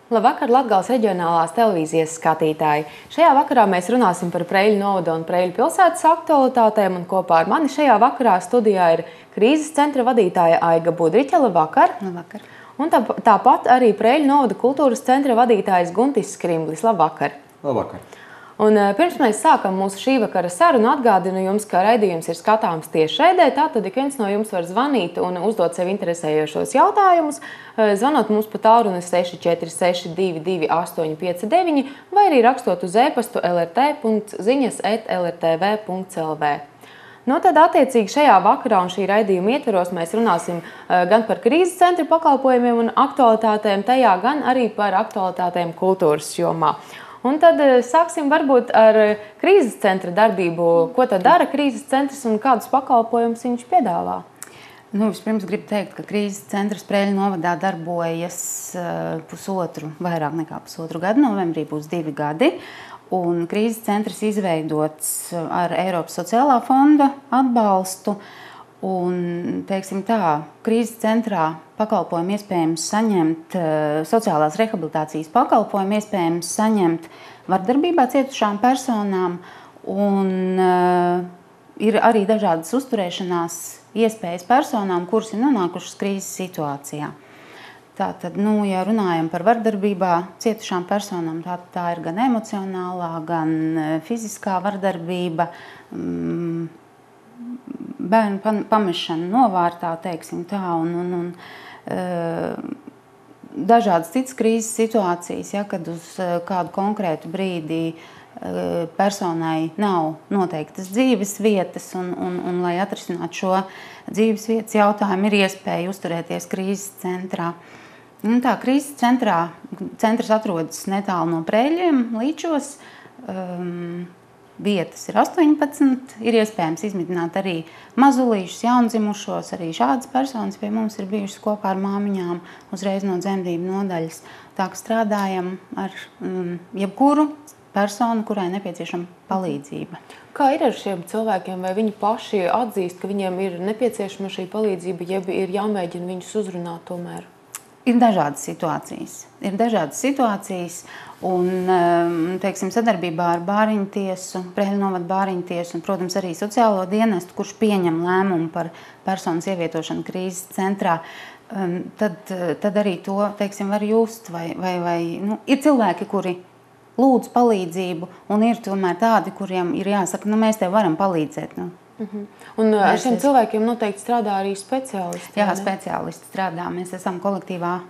Labvakar, Latgales reģionālās televīzijas skatītāji! Šajā vakarā mēs runāsim par Preiļu novada un Preiļu pilsētas aktualitātēm, un kopā ar mani šajā vakarā studijā ir krīzes centra vadītāja Aiga Budriķa. Labvakar! Labvakar! Un tāpat arī Preiļu novada kultūras centra vadītājs Guntis Skrimblis. Labvakar! Labvakar! Un pirms mēs sākam mūsu šī vakara sarunu, atgādinu jums, ka raidījums ir skatāms tiešraidē, tātad ik viens no jums var zvanīt un uzdot sev interesējošos jautājumus, zvanot mums pa tālruni 646 22 859 vai arī rakstot uz e-pastu lrt.ziņas@lrtv.lv. Nu, tad attiecīgi šajā vakarā un šī raidījuma ietveros mēs runāsim gan par krīzes centra pakalpojumiem un aktualitātēm tajā, gan arī par aktualitātēm kultūras jomā. Un tad sāksim varbūt ar krīzes centra darbību. Ko tad dara krīzes centrs un kādus pakalpojumus viņš piedāvā? Vispirms gribu teikt, ka krīzes centrs Preiļu novadā darbojas vairāk nekā pusotru gadu. Novembrī būs 2 gadi. Un krīzes centrs izveidots ar Eiropas sociālā fonda atbalstu. Un, teiksim tā, krīzes centrā pakalpojumu iespējams saņemt, sociālās rehabilitācijas pakalpojumu iespējams saņemt vardarbībā cietušām personām, un ir arī dažādas uzturēšanās iespējas personām, kuras ir nonākušas krīzes situācijā. Tātad, ja runājam par vardarbībā cietušām personām, tā ir gan emocionālā, gan fiziskā vardarbība, bērnu pamešana novārtā, teiksim tā, un dažādas citas krīzes situācijas, kad uz kādu konkrētu brīdi personai nav noteiktas dzīves vietas, un lai atrisinātu šo dzīves vietas jautājumu, ir iespēja uzturēties krīzes centrā. Tā, krīzes centrs atrodas netālu no Preiļiem, Līčos. Vietas ir 18, ir iespējams izmitināt arī mazulīšus, jaundzimušos, arī šādas personas pie mums ir bijušas kopā ar māmiņām uzreiz no dzemdību nodaļas. Tā, ka strādājam ar jebkuru personu, kurai nepieciešama palīdzība. Kā ir ar šiem cilvēkiem? Vai viņi paši atzīst, ka viņiem ir nepieciešama šī palīdzība, jeb ir jāmēģina viņus uzrunāt tomēr? Ir dažādas situācijas, un, teiksim, sadarbībā ar Bāriņu tiesu, Preiļu novada Bāriņu tiesu un, protams, arī sociālo dienestu, kurš pieņem lēmumu par personas ievietošanu krīzes centrā, tad arī to, teiksim, var just, vai ir cilvēki, kuri lūdz palīdzību, un ir tomēr tādi, kuriem ir jāsaka, mēs tev varam palīdzēt. Un ar šiem cilvēkiem noteikti strādā arī speciālisti? Jā, speciālisti strādā. Mēs esam kolektīvā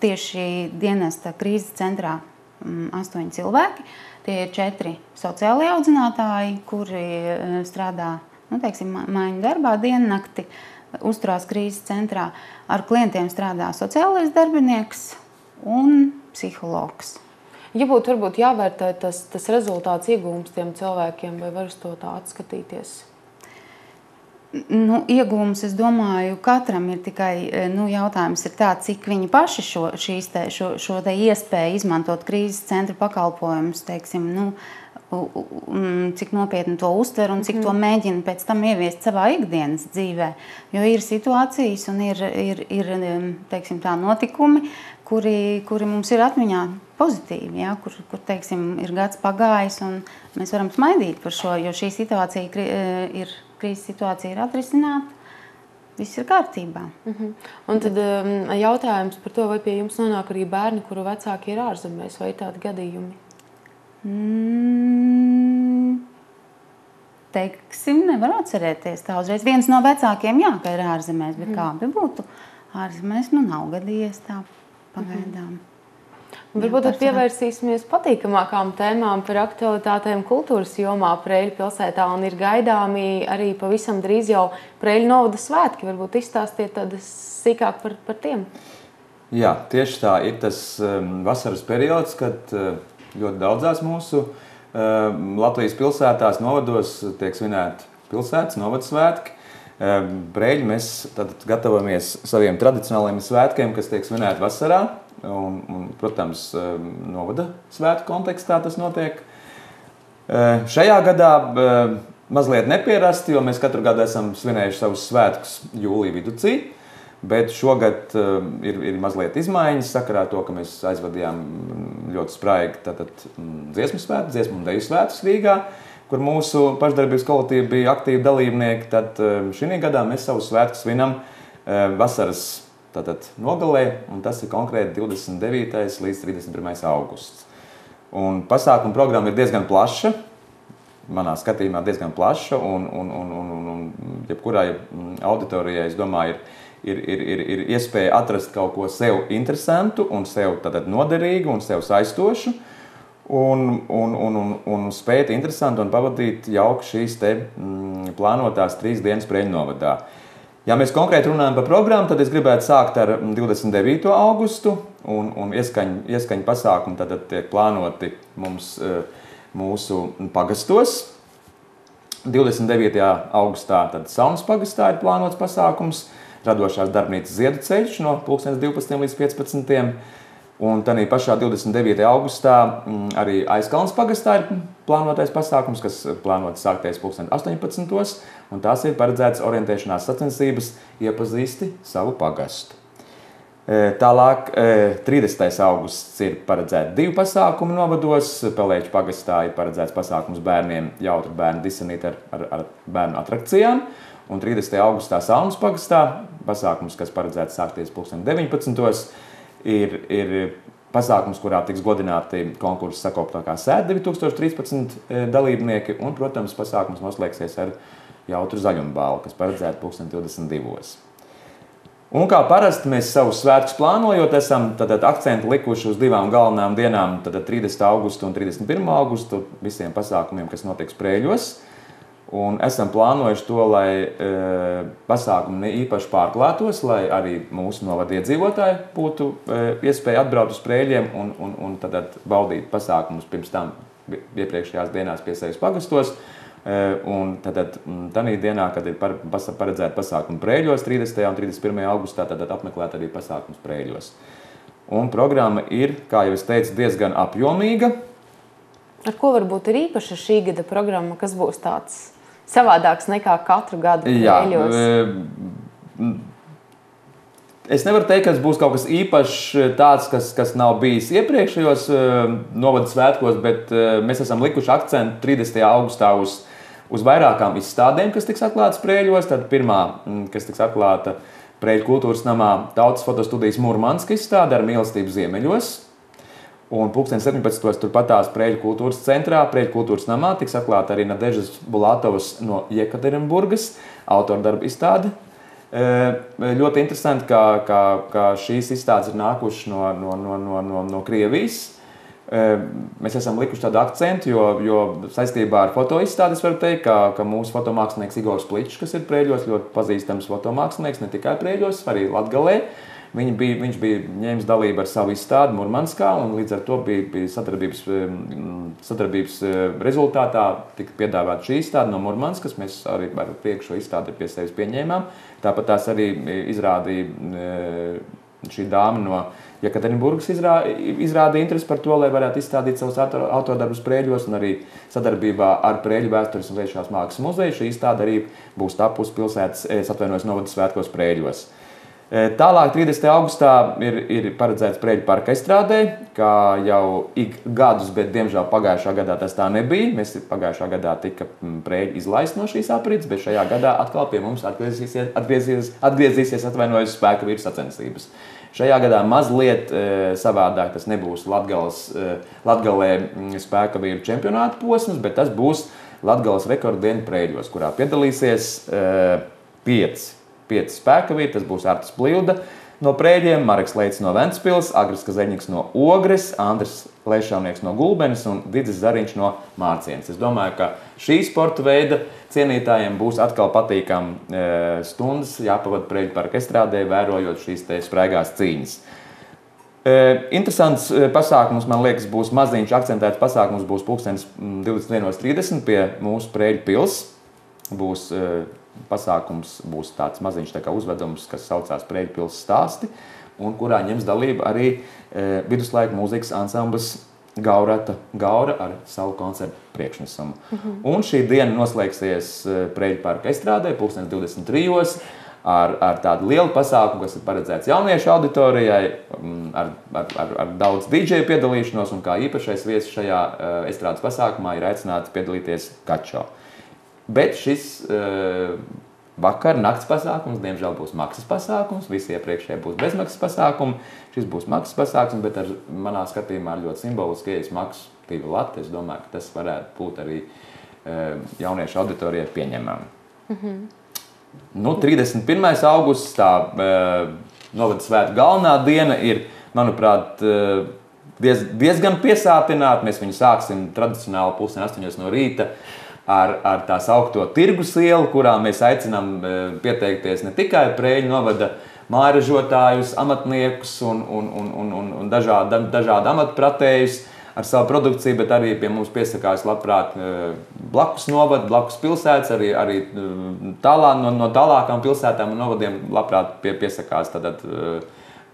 tieši dienesta krīzes centrā 8 cilvēki. Tie ir 4 sociālie audzinātāji, kuri strādā, teiksim, mājiņu darbā diennakti, uzturās krīzes centrā. Ar klientiem strādā sociālais darbinieks un psihologs. Ja būtu varbūt jāvērtē tas rezultāts iegūms tiem cilvēkiem, vai var uz to tā atskatīties? Iegūms, es domāju, katram ir tikai jautājums ir tāds, cik viņi paši šo iespēju izmantot krīzes centra pakalpojumus, teiksim, cik nopietni to uztver un cik to mēģina pēc tam ieviest savā ikdienas dzīvē. Jo ir situācijas un ir teiksim, tā notikumi, kuri mums ir atmiņā pozitīvi, kur teiksim, ir gads pagājis un mēs varam smaidīt par šo, jo šī situācija krīzes situācija ir atrisināta, viss ir kārtībā. Un tad jautājums par to, vai pie jums nonāk arī bērni, kuru vecāki ir ārzemēs, vai ir tādi gadījumi? Teiksim, nevar atcerēties tā uzreiz. Viens no vecākiem, ka ir ārzemēs, bet kādi būtu ārzemēs, nav gadījies tā pagaidām. Varbūt tad pievērsīsimies patīkamākām tēmām par aktualitātēm kultūras jomā Preiļu pilsētā, un ir gaidāmi arī pavisam drīz jau Preiļu novada svētki. Varbūt izstāstiet tad sīkāk par tiem. Jā, tieši tā ir tas vasaras periods, kad ļoti daudzās mūsu Latvijas pilsētās, novados tiek svinēti pilsētas novada svētki. Preiļi mēs tad gatavojamies saviem tradicionālajiem svētkiem, kas tiek svinēti vasarā. Un, protams, novada svētku kontekstā tas notiek. Šajā gadā mazliet nepierasti, jo mēs katru gadu esam svinējuši savus svētkus jūlija viducī. Bet šogad ir mazliet izmaiņas sakarā ar to, ka mēs aizvadījām ļoti spraigi dziesmu un deju svētkus Rīgā, kur mūsu pašdarbības kolektīvi bija aktīvi dalībnieki. Tad šī gadā mēs savus svētkus svinam vasaras nogalē, un tas ir konkrēti 29. līdz 31. augusts. Un pasākuma programma ir diezgan plaša, manā skatījumā diezgan plaša, un jebkurai auditorijai, es domāju, ir iespēja atrast kaut ko sev interesantu un sev noderīgu un sev saistošu un spēt interesanti un pavadīt jauku šīs te plānotās 3 dienas Preļu novadā. Ja mēs konkrēti runājam par programmu, tad es gribētu sākt ar 29. augustu un ieskaņu pasākumu tad tiek plānoti mums mūsu pagastos. 29. augustā tad Saunas pagastā ir plānots pasākums, radošās darbnīcas Ziedu ceļš no 12. līdz 15. Un tad pašā 29. augustā arī Aizkalnas pagastā ir plānotais pasākums, kas plānots sākties 18. Un tās ir paredzētas orientēšanās sacensības iepazīsti savu pagastu. Tālāk 30. augusts ir paredzēti 2 pasākumi novados. Pelēķu pagastā ir paredzēts pasākums bērniem, jautru bērnu disanīti ar bērnu atrakcijām. Un 30. augustā Saunas pagastā pasākums, kas paredzēts sākties 19. ir pasākums, kurā tiks godināti konkursa sakoptākā sēde 2013 dalībnieki, un, protams, pasākums noslēgsies ar jautru zaļumbālu, kas paredzēta 2022. Un kā parasti mēs savus svētkus plānojot, esam akcentu likuši uz 2 galvenām dienām, 30. augustu un 31. augustu, visiem pasākumiem, kas notiks Preļos. Un esam plānojuši to, lai pasākumi ne īpaši pārklātos, lai arī mūsu novada iedzīvotāji būtu iespēja atbraukt uz Preļiem un tad baudīt pasākumus pirms tam iepriekšējās dienās pie sevis pagastos. Un tad tanī dienā, kad ir paredzēta pasākuma Preļos 30. un 31. augustā, tad apmeklēt arī pasākums Preļos. Un programma ir, kā jau es teicu, diezgan apjomīga. Ar ko varbūt ir īpaša šī gada programma, kas būs tāds savādāks nekā katru gadu Preļos? Es nevaru teikt, ka būs kaut kas īpašs tāds, kas nav bijis iepriekšējos novada svētkos, bet mēs esam likuši akcentu 30. augustā uz vairākām izstādēm, kas tiks atklātas Preļos. Tad pirmā, kas tiks atklāta Preļu kultūras namā, Tautas fotostudijas Murmanska izstāde ar mīlestību ziemeļos. Un 17. turpatās Preļu kultūras centrā, Preļu kultūras namā, tiks atklāta arī Nadežas Bulatovas no Jekaterinburgas autordarba izstāde. Ļoti interesanti, ka šīs izstādes ir nākušas no Krievijas. Mēs esam likuši tādu akcentu, jo saistībā ar fotoizstādes varu teikt, ka mūsu fotomākslinieks Igors Pličs, kas ir Preļos, ļoti pazīstams fotomākslinieks, ne tikai Preļos, arī Latgalē. Viņš bija ņēmis dalību ar savu izstādi Murmanskā, un līdz ar to bija sadarbības rezultātā tika piedāvāta šī izstāde no Murmanskas. Mēs arī ar priekšu izstādi pie sevis pieņēmām. Tāpat tās arī izrādīja šī dāma no Jekaterinburgas izrādīja interesi par to, lai varētu izstādīt savus autordarbus Preļos, un arī sadarbībā ar Preļu vēstures un lietišķās mākslas muzeju šī izstāde arī būs tapusi novada svētkos Preļos. Tālāk 30. augustā ir paredzēts Preļu parka izstrādē, kā jau ik gadus, bet diemžēl pagājušā gadā tas tā nebija. Pagājušā gadā tika Preļi izlaist no šīs aprits, bet šajā gadā atkal pie mums atgriezīsies spēka vīru sacensības. Šajā gadā mazliet savādāk tas nebūs Latgalē spēka vīru čempionāta posms, bet tas būs Latgales rekorddiena Preļos, kurā piedalīsies 5 spēka vīri. Tas būs Artis Plilda no Preļiem, Mareks Leits no Ventspils, Agris Kazeņiks no Ogres, Andris Leišavnieks no Gulbenes un Didzis Zariņš no Mārcienes. Es domāju, ka šī sporta veida cienītājiem būs atkal patīkami stundas jāpavada Preļu parka estrādē, vērojot šīs te spraigās cīņas. Interesants pasākums, man liekas, būs maziņš akcentēts pasākums, būs 21:30 pie mūsu Preļu pils. Pasākums būs tāds maziņš uzvedums, kas saucās Preļu pils stāsti, un kurā ņems dalību arī viduslaiku mūzikas ansamblis Gaura ar savu koncertu priekšnesumu. Un šī diena noslēgsies Preļu parka estrādē 23. ar tādu lielu pasākumu, kas ir paredzēts jauniešu auditorijai, ar daudz DJ piedalīšanos, un kā īpašais viesis šajā estrādes pasākumā ir aicināts piedalīties Kačo. Bet šis vakar nakts pasākums, diemžēl būs maksas pasākums, visi iepriekšēji būs bezmaksas pasākumi, šis būs maksas pasākums, bet ar manā skatījumā ar ļoti simboliski ieejas maksu 2 lati. Es domāju, ka tas varētu būt arī jauniešu auditorijai pieņemami. 31. augusts, tā novada svētku galvenā diena ir, manuprāt, diezgan piesātināta. Mēs viņu sāksim tradicionāli 7:30 no rīta ar tā saukto tirgus ielu, kurā mēs aicinām pieteikties ne tikai Preiļu novada mājražotājus, amatniekus un dažādu amatpratējus ar savu produkciju, bet arī pie mums piesakās labprāt blakus novada, blakus pilsētas, arī no tālākām pilsētām un novadiem labprāt piesakās tātad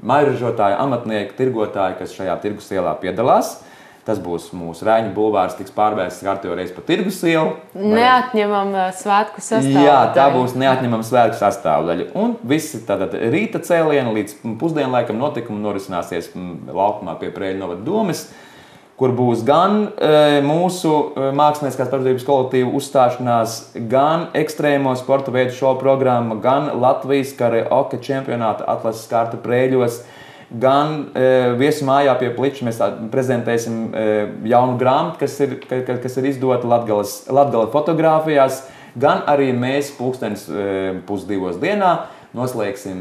mājražotāji, amatnieki, tirgotāji, kas šajā tirgus ielā piedalās. Tas būs mūsu Rēņu bulvārs, tiks pārvērsts kārtējo reizi pa tirgus ielu. Neatņemam svētku sastāvdaļu. Jā, tā būs neatņemama svētku sastāvdaļa. Un visi tātad rīta cēlieni līdz pusdienlaikam notikumi norisināsies laukumā pie Preiļu novada domes, kur būs gan mūsu mākslinieckās personības kolektīvu uzstāšanās, gan ekstrēmo sporta veidu šovu programma, gan Latvijas karaoke čempionāta atlases kārta Preiļos, gan viesu mājā pie Pliča mēs prezentēsim jaunu grāmatu, kas ir izdota Latgale fotogrāfijās, gan arī mēs 1:30 dienā noslēgsim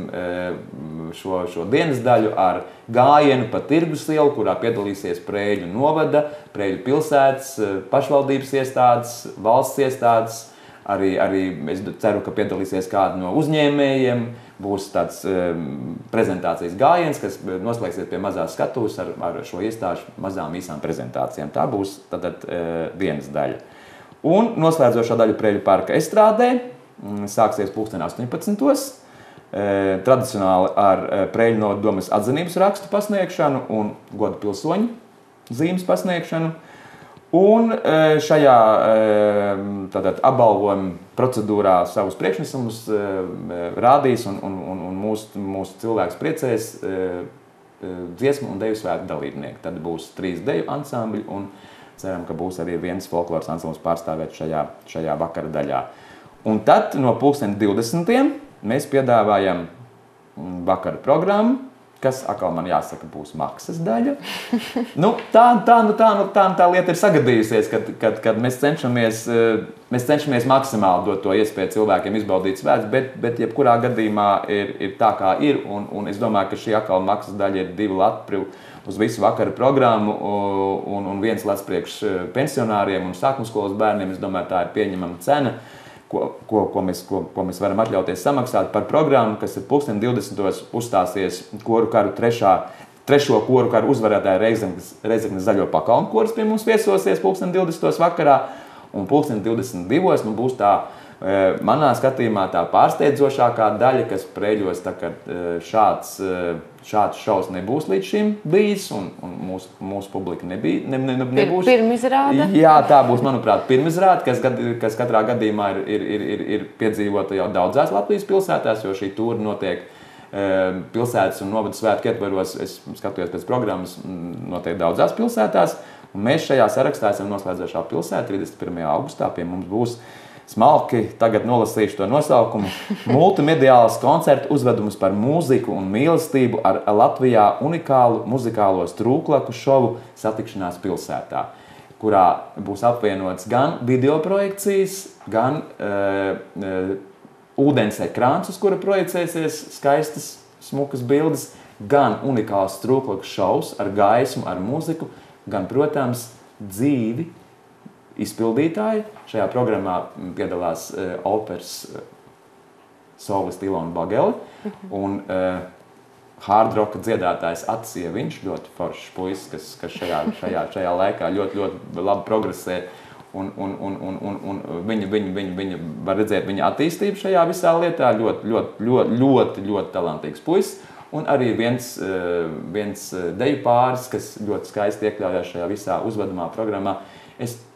šo dienas daļu ar gājienu pa tirgus ielu, kurā piedalīsies Preiļu novada, Preiļu pilsētas, pašvaldības iestādes, valsts iestādes. Arī es ceru, ka piedalīsies kādi no uzņēmējiem. Būs tāds prezentācijas gājiens, kas noslēgsies pie mazās skatuves ar šo iestāžu mazām īsām prezentācijām. Tā būs tātad dienas daļa. Un noslēdzošā daļa Preiļu parka estrādē sāksies 18:00. Tradicionāli ar Preiļu novada domes atzinības rakstu pasniegšanu un goda pilsoņu zīmes pasniegšanu. Un šajā tātad apbalvojuma procedūrā savus priekšnesumus rādīs un mūsu cilvēks priecēs dziesmu un deju svētku dalībnieki. Tad būs 3 deju ansambļi un ceram, ka būs arī viens folkloras ansamblis pārstāvēt šajā vakara daļā. Un tad no 20:20 mēs piedāvājam vakara programmu, kas, atkal man jāsaka, būs maksas daļa. Tā lieta ir sagadījusies, kad mēs cenšamies maksimāli dot to iespēju cilvēkiem izbaudīt svētkus, bet jebkurā gadījumā ir tā, kā ir. Un es domāju, ka šī atkal maksas daļa ir 2 lati uz visu vakara programmu un 1 lats priekš pensionāriem un sākumskolas bērniem. Es domāju, tā ir pieņemama cena, ko mēs varam atļauties samaksāt par programmu, kas ir 20:20 uzstāsies koru karu trešo koru karu uzvarētāja Reizeknes zaļo pakalnu koris pie mums viesosies 20:20 vakarā, un 20:22 būs tā, manā skatījumā, tā pārsteidzošākā daļa, kas Preiļos, tā kā šāds šovs nebūs līdz šim bijis, un mūsu publika nebūs. Pirmizrāde? Jā, tā būs, manuprāt, pirmizrāde, kas katrā gadījumā ir piedzīvota jau daudzās Latvijas pilsētās, jo šī tūra notiek pilsētas un novada svētku ietvaros. Es skatījos pēc programmas, notiek daudzās pilsētās, un mēs šajā sarakstā esam noslēdzošā pilsēta. 31. augustā pie mums būs smalki, tagad nolasīšu to nosaukumu, multimediāls koncertu uzvedums par mūziku un mīlestību ar Latvijā unikālu muzikālo strūklaku šovu Satikšanās pilsētā, kurā būs apvienots gan video projekcijas, gan ūdens ekrāns, uz kura projicēsies skaistas, smukas bildes, gan unikāls strūklaku šovs ar gaismu, ar mūziku, gan, protams, dzīvi izpildītāji. Šajā programmā piedalās operas solisti Ilona Bagele un hardroka dziedātājs Atis Ieviņš, ļoti foršs puisis, kas šajā laikā ļoti labi progresē. Un viņa var redzēt viņa attīstību šajā visā lietā. Ļoti talantīgs puisis. Un arī viens deju pāris, kas ļoti skaisti iekļaujās šajā visā uzvedumā programmā,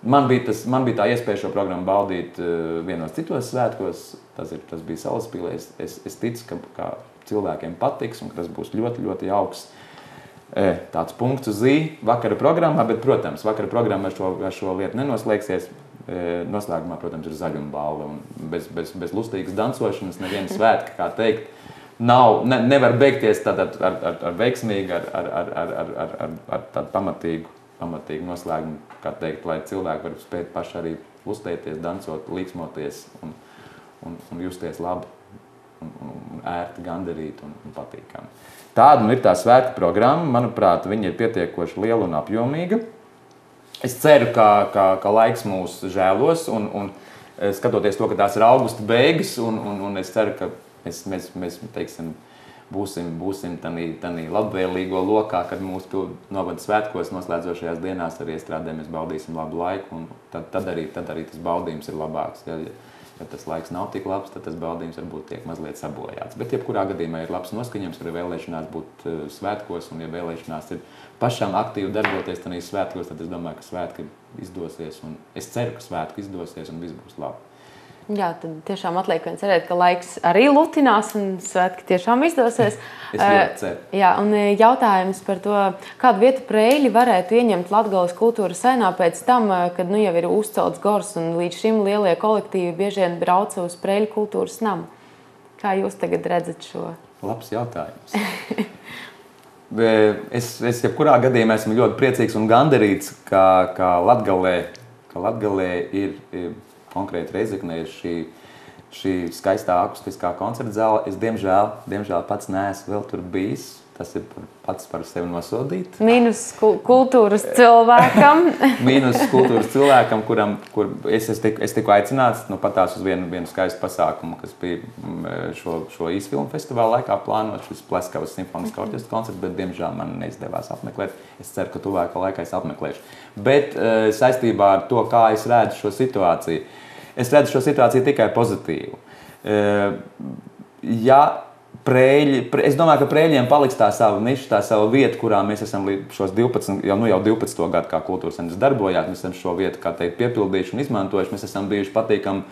Man bija tā iespēja šo programmu baudīt vienos citos svētkos. Tas bija Salaspīlē. Es ticu, ka cilvēkiem patiks un ka tas būs ļoti, ļoti jauks tāds punkts uz ī vakara programmā, bet, protams, vakara programma ar šo lietu nenoslēgsies. Noslēgumā, protams, ir zaļuma balva un bez lustīgas dancošanas neviena svētka, kā teikt, nevar beigties ar veiksmīgu, ar tādu pamatīgu noslēgumu, kā teikt, lai cilvēki var spēt paši arī lustēties, dancot, līksmoties un justies labi un ērti, gandarīti un patīkami. Tāda ir tā svētku programma. Manuprāt, viņa ir pietiekoši liela un apjomīga. Es ceru, ka laiks mūs žēlos un skatoties to, ka tās ir augusta beigas un es ceru, ka mēs teiksim, būsim tanī labvēlīgo lokā, kad mūsu novada svētkos noslēdzošajās dienās arī iestrādē mēs baudīsim labu laiku un tad arī tas baudījums ir labāks. Ja tas laiks nav tik labs, tad tas baudījums varbūt tiek mazliet sabojāts. Bet jebkurā gadījumā ir labs noskaņojums, ja vēlēšanās būt svētkos, un ja vēlēšanās ir pašām aktīvi darboties tanīs svētkos, tad es domāju, ka svētki izdosies, un es ceru, ka svētki izdosies, un viss būs labi. Jā, tad tiešām atliek vien cerēt, ka laiks arī lutinās un svētki tiešām izdosies. Es ļoti ceru. Jā, un jautājums par to, kādu vietu Preiļi varētu ieņemt Latgales kultūras ainā pēc tam, kad jau ir uzcelts gors un līdz šim lielie kolektīvi bieži vien brauca uz Preiļu kultūras namu. Kā jūs tagad redzat šo? Labs jautājums. Es jebkurā gadījumā esmu ļoti priecīgs un gandarīts, ka Latgalē ir konkrēti Reizeknē ir šī skaistā akustiskā koncerta zāle. Es, diemžēl pats neesmu vēl tur bijis. Tas ir pats par sevi nosodīt. Mīnus kultūras cilvēkam. Mīnus kultūras cilvēkam, kur es tiku aicināts patās uz vienu skaistu pasākumu, kas bija šo īsfilmu festivāla laikā plānot, šis Pleskavas simfoniskā orķestra koncerts, bet diemžēl man neizdevās apmeklēt. Es ceru, ka tuvākā laikā es apmeklēšu. Bet saistībā ar to, kā es redzu šo situāciju, es redzu šo situāciju tikai pozitīvu. Es domāju, ka Preiļiem paliks tā sava niša, tā sava vieta, kurā mēs esam šos 12 gadu kā kultūras centrs darbojāt. Mēs esam šo vietu, kā teikt, piepildījuši un izmantojuši. Mēs esam bijuši patīkami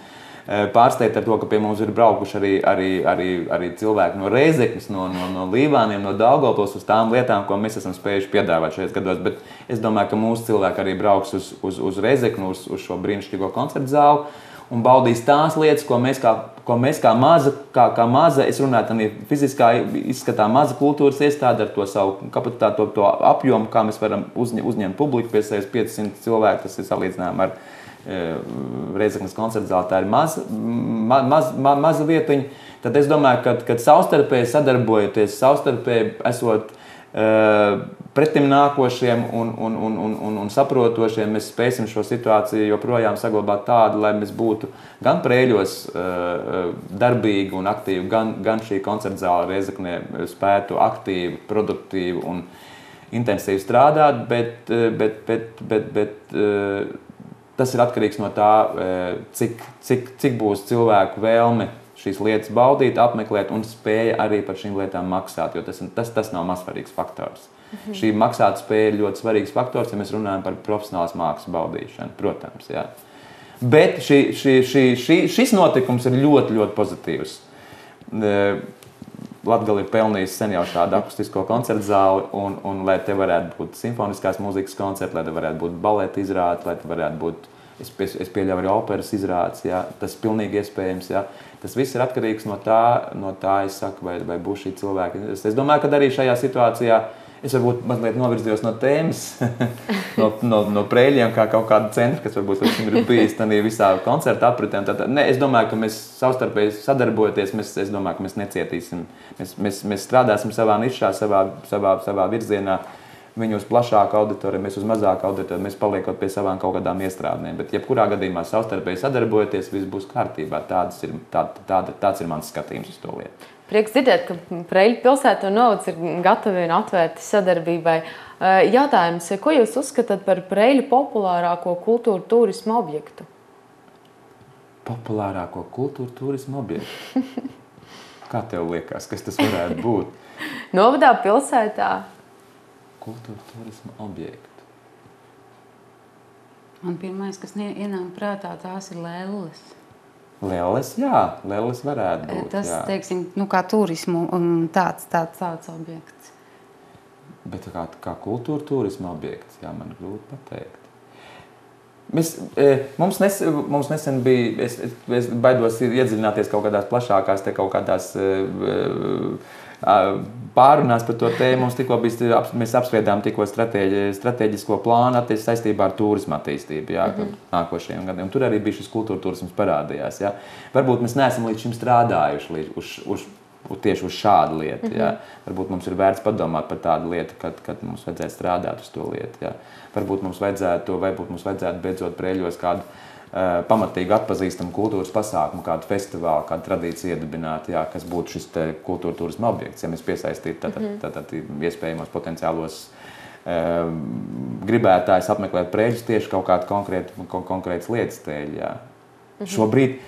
pārsteigti ar to, ka pie mums ir braukuši arī cilvēki no Reizeknes, no Līvāniem, no Daugavpils uz tām lietām, ko mēs esam spējuši piedāvāt šajos gados. Bet es domāju, ka mūsu cilvēki arī brauks uz Reizeknu, uz šo brīnišķīgo koncertu zāli un baudīs tās lietas, ko mēs kā maza, es runāju, tā fiziskā izskatā maza kultūras iestāde ar to savu kapacitāti, to apjomu, kā mēs varam uzņemt publiku pie sevis 500 cilvēku, tas ir salīdzinājumi ar Reizeknes koncerta zāli, tā ir maza vietiņa. Tad es domāju, ka savstarpēji sadarbojoties, savstarpēji esot pretim nākošiem un saprotošiem, mēs spēsim šo situāciju joprojām saglabāt tādu, lai mēs būtu gan Preiļos darbīgi un aktīvi, gan šī koncerta zāle Reizeknē spētu aktīvi, produktīvi un intensīvi strādāt, bet tas ir atkarīgs no tā, cik būs cilvēku vēlme šīs lietas baudīt, apmeklēt un spēja arī par šīm lietām maksāt, jo tas nav mazsvarīgs faktors. Šī maksāt spēja ir ļoti svarīgs faktors, ja mēs runājam par profesionālas mākslas baudīšanu, protams. Jā. Bet šis notikums ir ļoti, ļoti pozitīvs. Latgale ir pelnījusi sen jau šādu akustisko koncertu zāli, un lai te varētu būt simfoniskās mūzikas koncerti, lai te varētu būt baleta izrāde, lai te varētu būt, es pieļauju arī operas izrādes, jā, tas pilnīgi iespējams, jā. Tas viss ir atkarīgs no tā es saku, vai būs šī cilvēki. Es domāju, ka arī šajā situācijā es varbūt mazliet novirzījos no tēmas, no Preiļiem, kā kaut kāda centra, kas varbūt ir bijis tādā visā koncerta apritē. Es domāju, ka mēs savstarpēji sadarbojoties, es domāju, ka mēs necietīsim. Mēs strādāsim savā nišā, savā virzienā. Viņi uz plašāku auditoriju, mēs uz mazāku auditoriju, mēs paliekot pie savām kaut kādām iestrādnēm. Bet jebkurā gadījumā savstarpēji sadarbojoties, viss būs kārtībā. Tāds ir mans skatījums uz to lietu. Prieks dzirdēt, ka Preiļu pilsēta un novads ir gatavi un atvērti sadarbībai. Jautājums, ko jūs uzskatāt par Preiļu populārāko kultūra turisma objektu? Populārāko kultūra turisma objektu? Kā tev liekas, kas tas varētu būt? Novadā, pilsētā? Kultūra turisma objektu. Man pirmais, kas ienāk prātā, tās ir lelles. Lelles, jā, lelles varētu būt. Tas, jā. teiksim, kā turismu tāds objekts. Bet kā kultūra turisma objekts, jā, man grūti pateikt. Mums nesen bija, es baidos iedziļināties kaut kādās plašākās, kaut kādās pārunās par to tēmu. Mums tikko bija, mēs apspriedām tikko strateģisko plānu saistībā ar turisma attīstību, jā, nākošajiem gadiem. Un tur arī bija šis kultūra turisms parādījās, jā. Varbūt mēs neesam līdz šim strādājuši tieši uz šādu lietu, jā. Varbūt mums ir vērts padomāt par tādu lietu, kad mums vajadzētu strādāt uz to lietu, jā. Varbūt mums vajadzētu beidzot Preiļos kādu pamatīgi atpazīstamu kultūras pasākumu, kādu festivālu, kādu tradīciju iedibināt, jā, kas būtu šis kultūra turisma objekts, ja mēs piesaistītu tātad iespējamos potenciālos gribētājus apmeklēt Preiļus tieši kaut kādu konkrētas lietas dēļ, jā. Šobrīd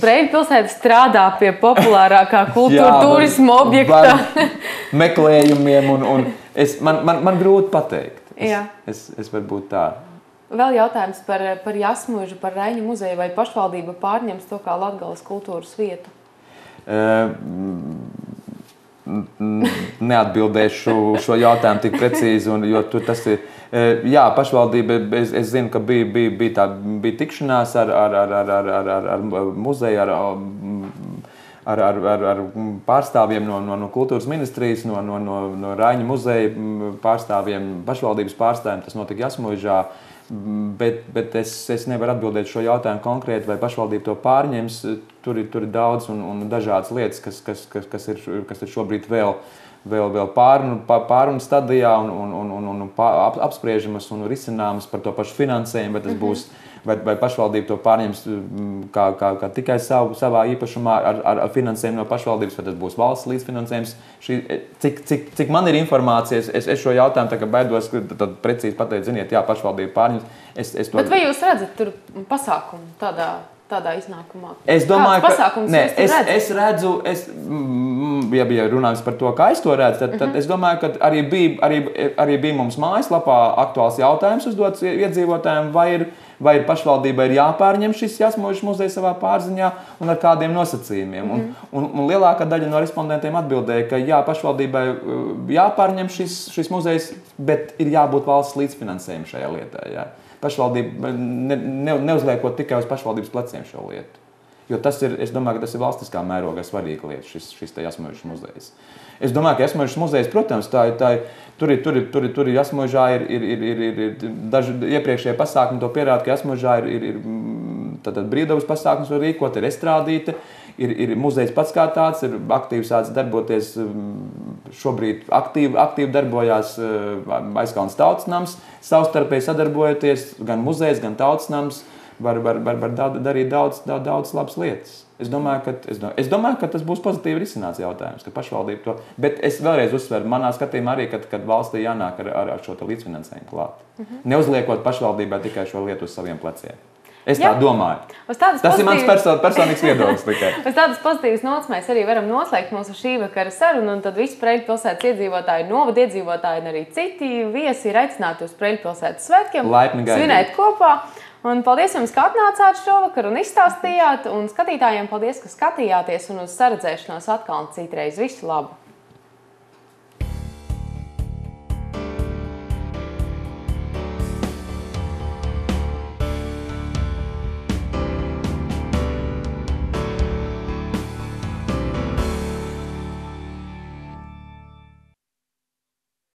Preiļu pilsēta strādā pie populārākā kultūra turisma objekta. Meklējumiem un man grūti pateikt. Es varbūt tā. Vēl jautājums par Jasmužu, par Reiņu muzeju, vai pašvaldība pārņems to kā Latgales kultūras vietu? Neatbildēšu šo jautājumu tik precīzi, jo tur tas ir. Jā, pašvaldība, es zinu, ka bija tikšanās ar muzeju, ar pārstāvjiem no kultūras ministrijas, no Raiņa muzeja pārstāvjiem, pašvaldības pārstāvjiem. Tas notika Jasmužā, bet es nevaru atbildēt šo jautājumu konkrēti, vai pašvaldība to pārņems. Tur ir daudz un dažādas lietas, kas ir šobrīd vēl pārunu stadijā un apspriežamas un risināmas par to pašu finansējumu, vai tas būs, vai pašvaldība to pārņems kā tikai savā īpašumā ar finansējumu no pašvaldības, vai tas būs valsts līdzfinansējums. Cik man ir informācija, es šo jautājumu tā kā baidos, tad precīzi pateikt, ziniet, jā, pašvaldība pārņems. Bet vai jūs redzat tur pasākumu tādā iznākumā? Es domāju, es redzu, ja runājums par to, kā es to redzu, tad es domāju, ka arī bija mums mājaslapā aktuāls jautājums uzdots iedzīvotājiem, vai ir pašvaldībai ir jāpārņem šis Jasmužas muzejs savā pārziņā un ar kādiem nosacījumiem. Un lielākā daļa no respondentiem atbildēja, ka jā, pašvaldībai jāpārņem šis muzejs, bet ir jābūt valsts līdzfinansējumu šajā lietā, jā. Pašvaldība neuzliekot tikai uz pašvaldības pleciem šo lietu. Jo es domāju, ka tas ir valstiskā mērogā svarīga lieta, šis Jasmužas muzejs. Es domāju, ka Jasmužas muzejs, protams, tur Jasmužā ir daži iepriekšējie pasākumi, to pierāda, ka Jasmužā ir brīvdabas pasākums var rīkot, ir estrādīte, ir muzejs pats kā tāds, ir aktīvi sācis darboties, šobrīd aktīvi darbojās Aizkalnes tautas nams, savstarpēji sadarbojoties, gan muzejs, gan tautas nams, var darīt daudz labas lietas. Es domāju, ka tas būs pozitīvi risināts jautājums, ka pašvaldība to, bet es vēlreiz uzsveru, manā skatījumā arī, kad valstī jānāk ar šo līdzfinansējumu klāt. Neuzliekot pašvaldībai tikai šo lietu uz saviem pleciem. Es tā domāju. Tas ir mans personīgs viedoklis tikai. Uz tādas pozitīvas nots mēs arī varam noslēgt mūsu šī vakara sarunu, un tad visi Preiļu pilsētas iedzīvotāji, novada iedzīvotāji un arī citi viesi ir aicināti uz Preiļu pilsētas svētkiem. Laipni gaidīt. Svinēt kopā. Un paldies jums, ka atnācāt šovakar un izstāstījāt, un skatītājiem paldies, ka skatījāties, un uz saredzēšanos atkal un citreiz. Visu labu!